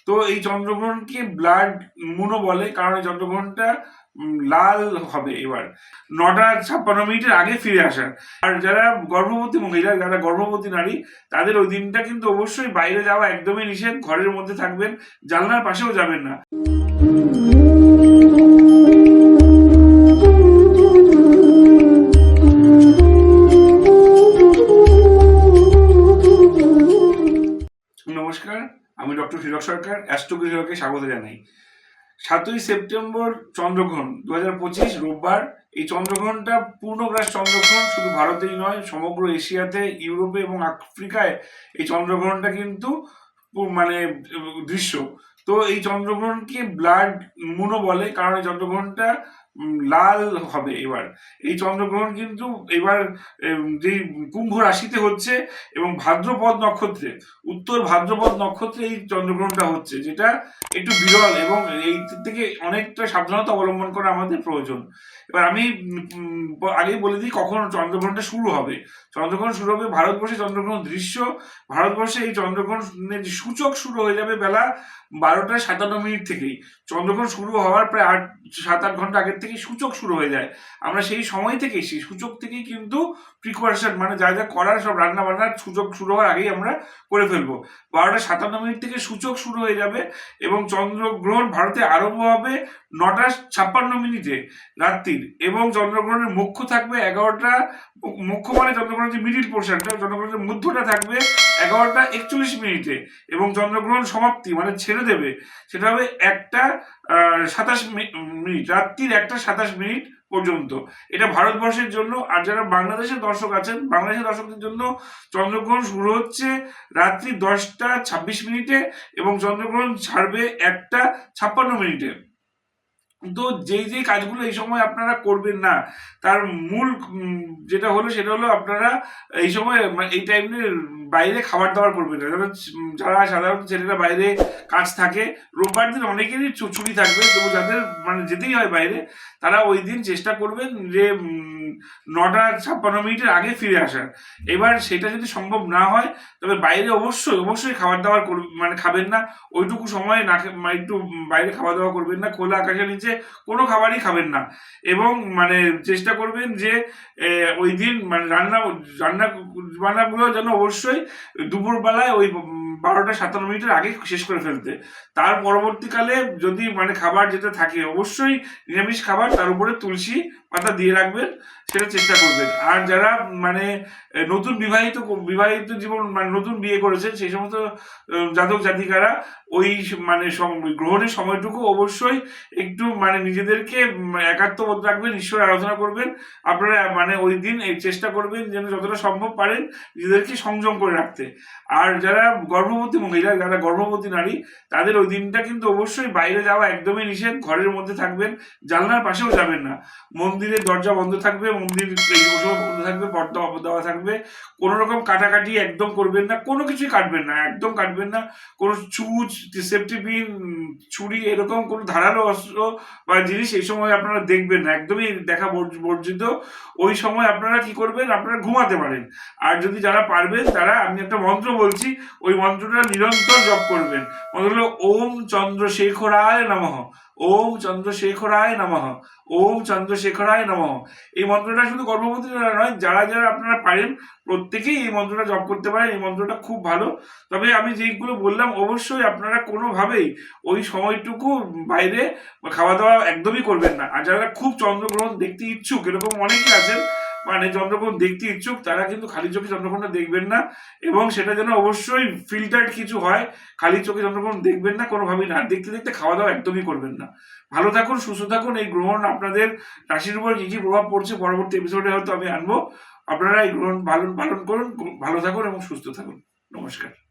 তো এই চন্দ্রগ্রহণকে ব্লাড মুনও বলে, কারণ এই চন্দ্রগ্রহণটা লাল হবে এবার 9টা 56 মিনিটের আগে ফিরে আসার। আর যারা গর্ভবতী মহিলা, যারা গর্ভবতী নারী, তাদের ওই দিনটা কিন্তু অবশ্যই বাইরে যাওয়া একদমই নিষেধ। ঘরের মধ্যে থাকবেন, জানলার পাশেও যাবেন না। নমস্কার, আমি ডক্টর হীরক সরকার, অ্যাস্ট্রো হীরকে স্বাগত জানাই। 7ই সেপ্টেম্বর চন্দ্রগ্রহণ 2025 রোববার। এই চন্দ্রগ্রহণটা পূর্ণগ্রাস চন্দ্রগ্রহণ, শুধু ভারতেই নয়, সমগ্র এশিয়াতে, ইউরোপে এবং আফ্রিকায় এই চন্দ্রগ্রহণটা কিন্তু মানে দৃশ্য। তো এই চন্দ্রগ্রহণকে ব্লাড মুনও বলে, কারণ এই চন্দ্রগ্রহণটা লাল হবে এবার। এই চন্দ্রগ্রহণ কিন্তু এবার যে কুম্ভ রাশিতে হচ্ছে এবং ভাদ্রপদ নক্ষত্রে, উত্তর ভাদ্রপদ নক্ষত্রে এই চন্দ্রগ্রহণটা হচ্ছে, যেটা একটু বিরল এবং এই থেকে অনেকটা সাবধানতা অবলম্বন করা আমাদের প্রয়োজন। এবার আমি আগেই বলে দিই কখন চন্দ্রগ্রহণটা শুরু হবে। চন্দ্রগ্রহণ শুরু হবে ভারতবর্ষে, চন্দ্রগ্রহণ দৃশ্য ভারতবর্ষে এই চন্দ্রগ্রহণের সূচক শুরু হয়ে যাবে বেলা 12টা 57 মিনিট থেকেই। চন্দ্রগ্রহণ শুরু হওয়ার প্রায় 7-8 ঘন্টা আগের থেকেই সূচক শুরু হয়ে যায়। আমরা সেই সময় থেকেই, সেই সূচক থেকেই কিন্তু প্রিকশন মানে যা যা করার সব রান্না বান্নার সূচক শুরু হওয়ার আগেই আমরা করে ফেলবো। 12টা 57 মিনিট থেকে সূচক শুরু হয়ে যাবে এবং চন্দ্রগ্রহণ ভারতে আরম্ভ হবে 9টা 56 মিনিটে রাত্রির, এবং চন্দ্রগ্রহণের মুখ্য থাকবে 11টা, মুখ্য মানে চন্দ্রগ্রহণের যে মিডিল পোর্শনটা, চন্দ্রগ্রহণের মধ্যটা থাকবে 11টা 41 মিনিটে, এবং চন্দ্রগ্রহণ সমাপ্তি মানে ছেড়ে দেবে সেটা হবে 1টা 27 মিনিট, রাত্রির 1টা 27 মিনিট পর্যন্ত। এটা ভারতবর্ষের জন্য। আর যারা বাংলাদেশের দর্শক আছেন, বাংলাদেশের দর্শকদের জন্য চন্দ্রগ্রহণ শুরু হচ্ছে রাত্রি 10টা 26 মিনিটে এবং চন্দ্রগ্রহণ ছাড়বে 1টা 56 মিনিটে। তো যেই যেই কাজগুলো এই সময় আপনারা করবেন না, তার মূল যেটা হলো সেটা হলো আপনারা এই সময় এই টাইমে বাইরে খাবার দাবার করবেন না। যারা সাধারণত ছেলেরা বাইরে কাজ থাকে, রোববার দিন অনেকেরই ছুটি থাকবে, তবু যাদের মানে যেতেই হয় বাইরে, তারা ওই দিন চেষ্টা করবেন যে 9টা 56 মিনিটের আগে ফিরে আসার। এবার সেটা যদি সম্ভব না হয়, তবে বাইরে অবশ্যই অবশ্যই খাবার দাবার মানে খাবেন না। ওইটুকু সময় না একটু বাইরে খাওয়া দাওয়া করবেন না, খোলা আকাশের নিচে কোনো খাবারই খাবেন না। এবং মানে চেষ্টা করবেন যে ওই দিন মানে রান্নাগুলো যেন অবশ্যই দুপুরবেলায় ওই 12টা 57 মিনিটের আগে শেষ করে ফেলতে। তার পরবর্তীকালে যদি মানে খাবার যেটা থাকে অবশ্যই নিরামিষ খাবার, তার উপরে তুলসী পাতা দিয়ে রাখবেন, সেটা চেষ্টা করবেন। আর যারা মানে নতুন বিবাহিত জীবন মানে নতুন বিয়ে করেছেন, সেই সমস্ত জাতক জাতিকারা ওই মানে গ্রহণের সময়টুকু অবশ্যই একটু মানে নিজেদেরকে একাত্মবোধ রাখবেন, ঈশ্বর আরাধনা করবেন। আপনারা মানে ওই দিন চেষ্টা করবেন যেন যতটা সম্ভব পারেন নিজেদেরকে সংযম করে রাখতে। আর যারা গর্ভবতী মহিলা, যারা গর্ভবতী নারী, তাদের ওই দিনটা কিন্তু অবশ্যই বাইরে যাওয়া একদমই নিষেধ। ঘরের মধ্যে থাকবেন, জানলার পাশেও যাবেন না। মন্দিরের দরজা বন্ধ থাকবে, মন্দির বন্ধ থাকবে, পর্দা দেওয়া থাকবে। কোনো রকম কাটাকাটি একদম করবেন না, কোনো কিছুই কাটবেন না, একদম কাটবেন না। কোনো চুচ, সেফটি পিন, ছুরি, এরকম কোনো ধারালো অস্ত্র বা জিনিস এই সময় আপনারা দেখবেন না, একদমই দেখা বর্জিত। ওই সময় আপনারা কি করবেন, আপনারা ঘুমাতে পারেন। আর যদি যারা পারবেন, তারা আমি একটা মন্ত্র বলছি, ওই মন্ত্রটা নিরন্তর জপ করবেন। মন্ত্র হলো ওম চন্দ্রশেখরায় নমঃ, ওম চন্দ্রশেখরায় নমঃ, ওম চন্দ্রশেখরায় নমঃ। এই মন্ত্রটা শুধু গর্ভবতী নয়, যারা যারা আপনারা পারেন প্রত্যেকেই এই মন্ত্রটা জপ করতে পারেন। এই মন্ত্রটা খুব ভালো। তবে আমি যেইগুলো বললাম অবশ্যই আপনারা কোনোভাবেই ওই সময়টুকু বাইরে খাওয়া দাওয়া একদমই করবেন না। আর যারা খুব চন্দ্রগ্রহণ দেখতে ইচ্ছুক, এরকম অনেকেই আছেন মানে চন্দ্রগ্রহণ দেখতে ইচ্ছুক, তারা কিন্তু খালি চোখে চন্দ্রগ্রহণটা দেখবেন না, এবং সেটা যেন অবশ্যই ফিল্টার্ড কিছু হয়। খালি চোখে চন্দ্রগ্রহণ দেখবেন না কোনোভাবেই না। দেখতে দেখতে খাওয়া দাওয়া একদমই করবেন না। ভালো থাকুন, সুস্থ থাকুন। এই গ্রহণ আপনাদের রাশির উপর কি কি প্রভাব পড়ছে পরবর্তী এপিসোডে হয়তো আমি আনবো। আপনারা এই গ্রহণ পালন করুন, ভালো থাকুন এবং সুস্থ থাকুন। নমস্কার।